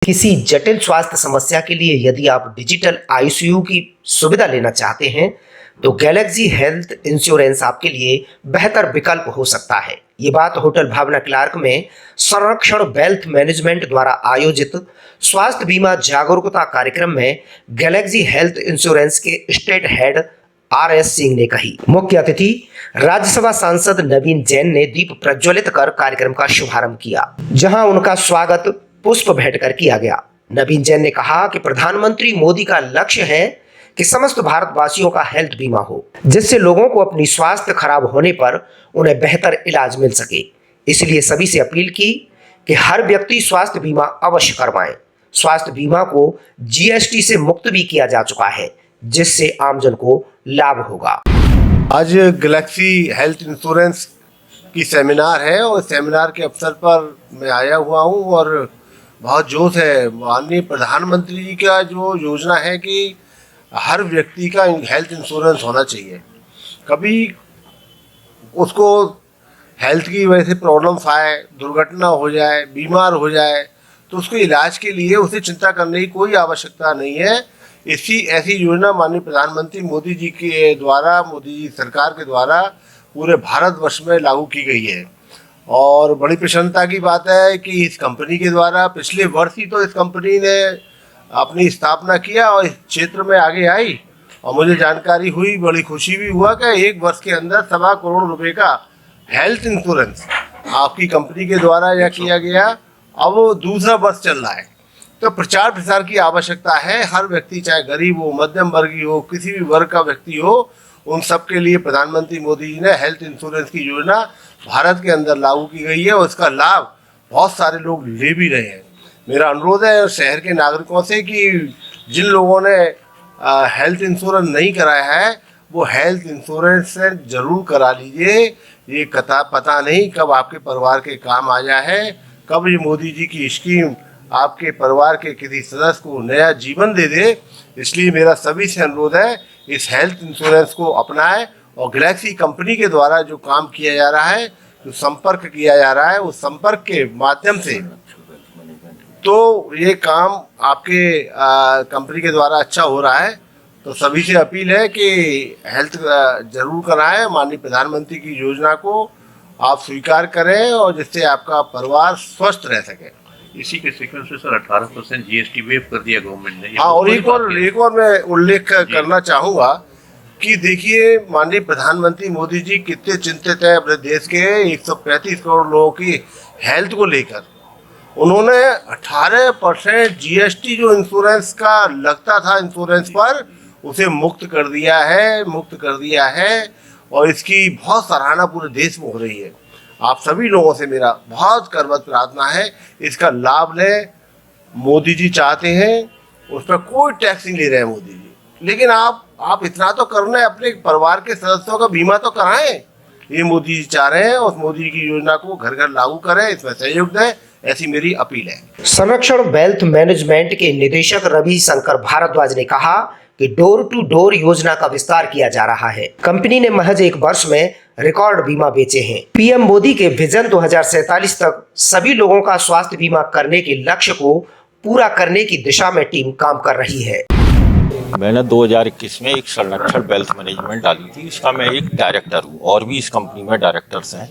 किसी जटिल स्वास्थ्य समस्या के लिए यदि आप डिजिटल आईसीयू की सुविधा लेना चाहते हैं तो गैलेक्सी हेल्थ इंश्योरेंस आपके लिए बेहतर विकल्प हो सकता है। ये बात होटल भावना क्लार्क में संरक्षण वेल्थ मैनेजमेंट द्वारा आयोजित स्वास्थ्य बीमा जागरूकता कार्यक्रम में गैलेक्सी हेल्थ इंश्योरेंस के स्टेट हेड आर.एस. सिंह ने कही। मुख्य अतिथि राज्यसभा सांसद नवीन जैन ने दीप प्रज्वलित कर कार्यक्रम का शुभारंभ किया, जहां उनका स्वागत पुष्प भेंट कर किया गया। नवीन जैन ने कहा कि प्रधानमंत्री मोदी का लक्ष्य है कि समस्त भारतवासियों का हेल्थ बीमा हो, जिससे लोगों को अपनी स्वास्थ्य खराब होने पर उन्हें बेहतर इलाज मिल सके। इसलिए सभी से अपील की कि हर व्यक्ति स्वास्थ्य बीमा अवश्य करवाएं। स्वास्थ्य बीमा को जीएसटी से मुक्त भी किया जा चुका है, जिससे आमजन को लाभ होगा। आज गैलेक्सी हेल्थ इंश्योरेंस की सेमिनार है और सेमिनार के अवसर पर मैं आया हुआ हूँ और बहुत जोश है। माननीय प्रधानमंत्री जी का जो योजना है कि हर व्यक्ति का हेल्थ इंश्योरेंस होना चाहिए। कभी उसको हेल्थ की वजह से प्रॉब्लम्स आए, दुर्घटना हो जाए, बीमार हो जाए, तो उसके इलाज के लिए उसे चिंता करने की कोई आवश्यकता नहीं है। ऐसी योजना माननीय प्रधानमंत्री मोदी जी के द्वारा, मोदी जी सरकार के द्वारा पूरे भारतवर्ष में लागू की गई है। और बड़ी प्रसन्नता की बात है कि इस कंपनी के द्वारा पिछले वर्ष ही तो इस कंपनी ने अपनी स्थापना किया और इस क्षेत्र में आगे आई और मुझे जानकारी हुई, बड़ी खुशी भी हुआ कि एक वर्ष के अंदर 1.25 करोड़ रुपए का हेल्थ इंश्योरेंस आपकी कंपनी के द्वारा यह किया गया। अब वो दूसरा वर्ष चल रहा है, तो प्रचार प्रसार की आवश्यकता है। हर व्यक्ति, चाहे गरीब हो, मध्यम वर्गीय हो, किसी भी वर्ग का व्यक्ति हो, उन सब के लिए प्रधानमंत्री मोदी जी ने हेल्थ इंश्योरेंस की योजना भारत के अंदर लागू की गई है और इसका लाभ बहुत सारे लोग ले भी रहे हैं। मेरा अनुरोध है शहर के नागरिकों से कि जिन लोगों ने हेल्थ इंश्योरेंस नहीं कराया है वो हेल्थ इंश्योरेंस से ज़रूर करा लीजिए। ये पता नहीं कब आपके परिवार के काम आ जाए, कब ये मोदी जी की स्कीम आपके परिवार के किसी सदस्य को नया जीवन दे दे। इसलिए मेरा सभी से अनुरोध है इस हेल्थ इंश्योरेंस को अपनाएं और गैलेक्सी कंपनी के द्वारा जो काम किया जा रहा है, जो संपर्क किया जा रहा है, उस संपर्क के माध्यम से तो ये काम आपके कंपनी के द्वारा अच्छा हो रहा है। तो सभी से अपील है कि हेल्थ जरूर कराएं। माननीय प्रधानमंत्री की योजना को आप स्वीकार करें और जिससे आपका परिवार स्वस्थ रह सके। इसी के सीक्वेंस में सर 18% जीएसटी वेव कर दिया गवर्नमेंट ने। हाँ, और एक और मैं उल्लेख करना चाहूँगा कि देखिए माननीय प्रधानमंत्री मोदी जी कितने चिंतित है अपने देश के 135 करोड़ लोगों की हेल्थ को लेकर। उन्होंने 18% जीएसटी जो इंश्योरेंस का लगता था इंश्योरेंस पर, उसे मुक्त कर दिया है और इसकी बहुत सराहना पूरे देश में हो रही है। आप सभी लोगों से मेरा बहुत करबद्ध प्रार्थना है, इसका लाभ लें। मोदी जी चाहते हैं, उस पर कोई टैक्स नहीं ले रहे हैं मोदी जी, लेकिन आप इतना तो करना है, अपने परिवार के सदस्यों का बीमा तो कराएं। ये मोदी जी चाह रहे हैं, उस मोदी जी की योजना को घर घर लागू करें, इसमें सहयोग दें, ऐसी मेरी अपील है। संरक्षण वेल्थ मैनेजमेंट के निदेशक रवि शंकर भारद्वाज ने कहा कि डोर टू डोर योजना का विस्तार किया जा रहा है। कंपनी ने महज एक वर्ष में रिकॉर्ड बीमा बेचे हैं। पीएम मोदी के विजन 2047 तक सभी लोगों का स्वास्थ्य बीमा करने के लक्ष्य को पूरा करने की दिशा में टीम काम कर रही है। मैंने 2021 में एक संरक्षण वेल्थ मैनेजमेंट डाली थी, इसका मैं एक डायरेक्टर हूँ और भी इस कंपनी में डायरेक्टर्स हैं।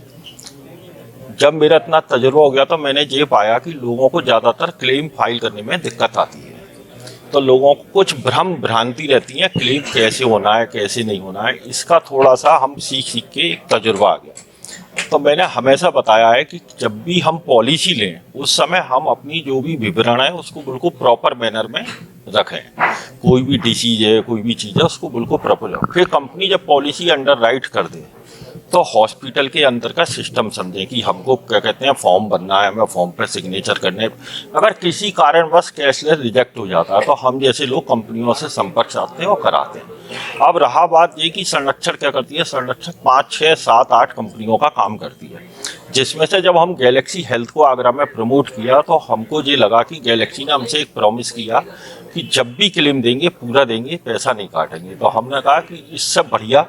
जब मेरा इतना तजुर्बा हो गया तो मैंने ये पाया कि लोगों को ज़्यादातर क्लेम फाइल करने में दिक्कत आती है। तो लोगों को कुछ भ्रम भ्रांति रहती है, क्लेम कैसे होना है कैसे नहीं होना है। इसका थोड़ा सा हम सीख के एक तजुर्बा आ गया। तो मैंने हमेशा बताया है कि जब भी हम पॉलिसी लें उस समय हम अपनी जो भी विवरण है उसको बिल्कुल प्रॉपर मैनर में रखें। कोई भी डिसीज है, कोई भी चीज़ है, उसको बिल्कुल प्रॉपर। फिर कंपनी जब पॉलिसी अंडर राइट कर दे तो हॉस्पिटल के अंदर का सिस्टम समझें कि हमको क्या कहते हैं फॉर्म भरना है, हमें फॉर्म पर सिग्नेचर करने। अगर किसी कारणवश कैशलेस रिजेक्ट हो जाता है तो हम जैसे लोग कंपनियों से संपर्क साधते हैं और कराते हैं। अब रहा बात ये कि संरक्षण क्या करती है, संरक्षण 5, 6, 7, 8 कंपनियों का काम करती है, जिसमें से जब हम गैलेक्सी हेल्थ को आगरा में प्रमोट किया तो हमको ये लगा कि गैलेक्सी ने हमसे एक प्रॉमिस किया कि जब भी क्लेम देंगे पूरा देंगे, पैसा नहीं काटेंगे। तो हमने कहा कि इससे बढ़िया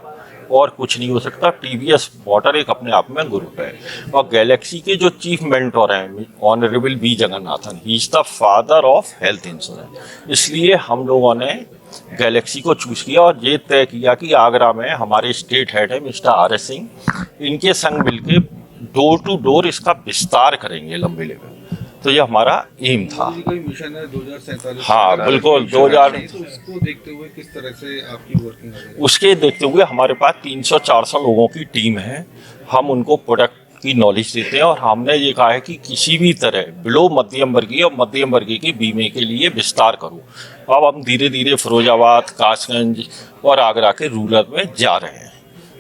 और कुछ नहीं हो सकता। टीवीएस मोटर एक अपने आप में ग्रुप है। और गैलेक्सी के जो चीफ मेंटर हैं honourable B Jagannathan, he is the father of health insurance. इसलिए हम लोगों ने गैलेक्सी को चूज किया और ये तय किया कि आगरा में हमारे स्टेट हेड है मिस्टर RS सिंह, इनके संग मिलके डोर टू डोर इसका विस्तार करेंगे लंबे लेवल। तो ये हमारा एम था। कोई मिशन है 2047। हाँ बिल्कुल, 2000 तो उसको देखते हुए किस तरह से आपकी वर्किंग है? उसके देखते हुए हमारे पास 300-400 लोगों की टीम है। हम उनको प्रोडक्ट की नॉलेज देते हैं और हमने ये कहा है कि किसी भी तरह बिलो मध्यम वर्गीय और मध्यम वर्गीय के बीमे के लिए विस्तार करो। अब हम धीरे धीरे फिरोजाबाद, कासगंज और आगरा के रूरल में जा रहे हैं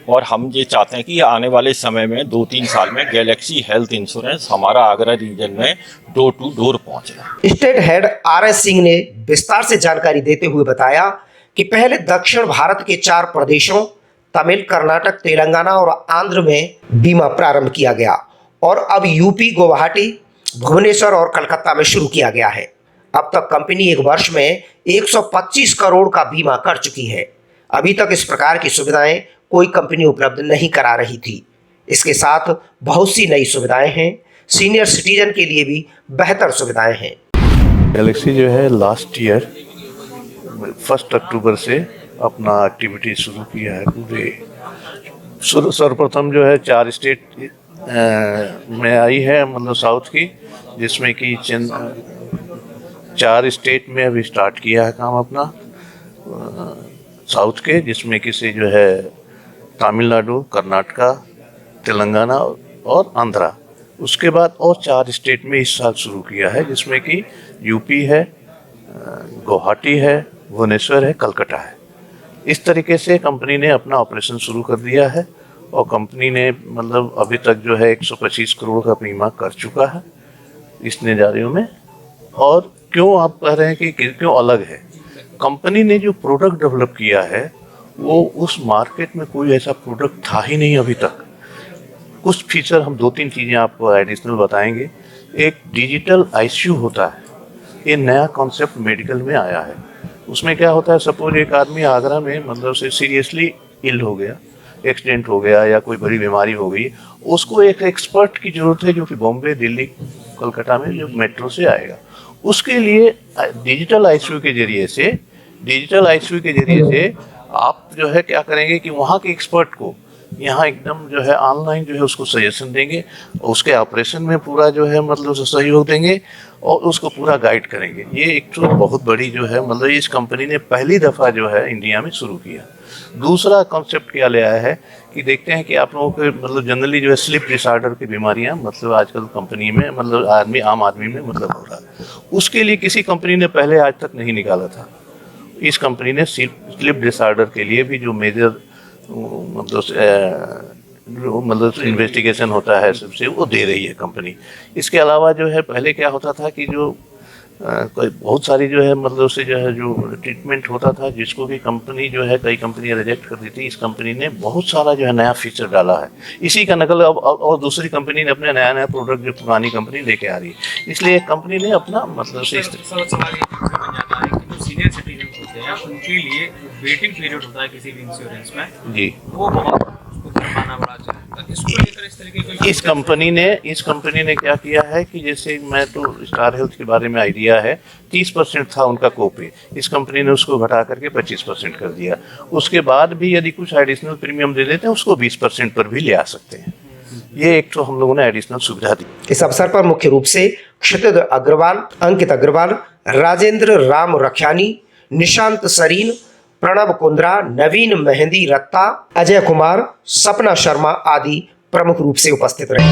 और हम ये चाहते हैं कि आने वाले समय में 2-3 साल में गैलेक्सी हेल्थ इंश्योरेंस हमारा आगरा रीजन में डोर टू डोर पहुंचे। स्टेट हेड RS सिंह ने विस्तार से जानकारी देते हुए बताया कि पहले दक्षिण भारत के 4 प्रदेशों तमिल, कर्नाटक, तेलंगाना और आंध्र में बीमा प्रारंभ किया गया और अब यूपी, गुवाहाटी, भुवनेश्वर और कलकत्ता में शुरू किया गया है। अब तक कंपनी एक वर्ष में 125 करोड़ का बीमा कर चुकी है। अभी तक इस प्रकार की सुविधाएं कोई कंपनी उपलब्ध नहीं करा रही थी। इसके साथ बहुत सी नई सुविधाएं हैं। सीनियर सिटीजन के लिए भी बेहतर सुविधाएं हैं। गैलेक्सी जो है लास्ट ईयर 1 अक्टूबर से अपना एक्टिविटी शुरू किया है। पूरे सर्वप्रथम जो है 4 स्टेट में आई है, मतलब साउथ की, जिसमें कि 4 स्टेट में अभी स्टार्ट किया है काम अपना साउथ के, जिसमें कि से जो है तमिलनाडु, कर्नाटका, तेलंगाना और आंध्रा। उसके बाद और 4 स्टेट में इस साल शुरू किया है, जिसमें कि यूपी है, गुवाहाटी है, भुवनेश्वर है, कलकत्ता है। इस तरीके से कंपनी ने अपना ऑपरेशन शुरू कर दिया है और कंपनी ने मतलब अभी तक जो है 125 करोड़ का बीमा कर चुका है इस नज़ारियों में। और क्यों आप कह रहे हैं कि क्यों अलग है, कंपनी ने जो प्रोडक्ट डेवलप किया है वो उस मार्केट में कोई ऐसा प्रोडक्ट था ही नहीं अभी तक। कुछ फीचर हम 2-3 चीज़ें आपको एडिशनल बताएंगे। एक डिजिटल ICU होता है, ये नया कॉन्सेप्ट मेडिकल में आया है। उसमें क्या होता है, सपोज एक आदमी आगरा में मतलब से सीरियसली इल हो गया, एक्सीडेंट हो गया या कोई बड़ी बीमारी हो गई, उसको एक एक्सपर्ट की ज़रूरत है जो कि बॉम्बे, दिल्ली, कलकत्ता में जो मेट्रो से आएगा। उसके लिए डिजिटल ICU के जरिए से आप जो है क्या करेंगे कि वहाँ के एक्सपर्ट को यहाँ एकदम जो है ऑनलाइन जो है उसको सजेशन देंगे, उसके ऑपरेशन में पूरा जो है मतलब सहयोग देंगे और उसको पूरा गाइड करेंगे। ये एक तो बहुत बड़ी जो है मतलब इस कंपनी ने पहली दफ़ा जो है इंडिया में शुरू किया। दूसरा कॉन्सेप्ट क्या ले आया है कि देखते हैं कि आप लोगों के मतलब जनरली जो है स्लिप डिसऑर्डर की बीमारियां मतलब आजकल कंपनी में मतलब आम आदमी में मतलब हो रहा है। उसके लिए किसी कंपनी ने पहले आज तक नहीं निकाला था। इस कंपनी ने स्लिप डिसऑर्डर के लिए भी जो मेजर मतलब इन्वेस्टिगेशन होता है सबसे वो दे रही है कंपनी। इसके अलावा जो है पहले क्या होता था कि जो कोई बहुत सारी जो है मतलब से जो है जो ट्रीटमेंट होता था जिसको कि कंपनी जो है कई कंपनी रिजेक्ट कर दी थी। इस कंपनी ने बहुत सारा जो है नया फीचर डाला है, इसी का नकल अब और दूसरी कंपनी ने अपने नया प्रोडक्ट जो पुरानी कंपनी लेके आ रही है। इसलिए कंपनी ने अपना मतलब से सीनियर सिटीजन होते हैं उनके लिए वेटिंग पीरियड होता है किसी भी इंश्योरेंस में जी, वो बहुत उसको करवाना बड़ा चाहिए। इसको लेकर इस तरीके की इस कंपनी ने क्या किया है कि जैसे मैं तो स्टार हेल्थ के बारे में आइडिया है 30% था उनका कोपे, इस कंपनी ने उसको घटा करके 25% कर दिया। उसके बाद भी यदि कुछ एडिशनल प्रीमियम दे देते हैं उसको 20% पर भी ले आ सकते हैं। ये एक तो हम लोगों ने एडिशनल सुविधा दी। इस अवसर पर मुख्य रूप से क्षितिज अग्रवाल, अंकित अग्रवाल, राजेंद्र राम रखियानी, निशांत सरीन, प्रणव कुंद्रा, नवीन मेहंदी रत्ता, अजय कुमार, सपना शर्मा आदि प्रमुख रूप से उपस्थित रहे।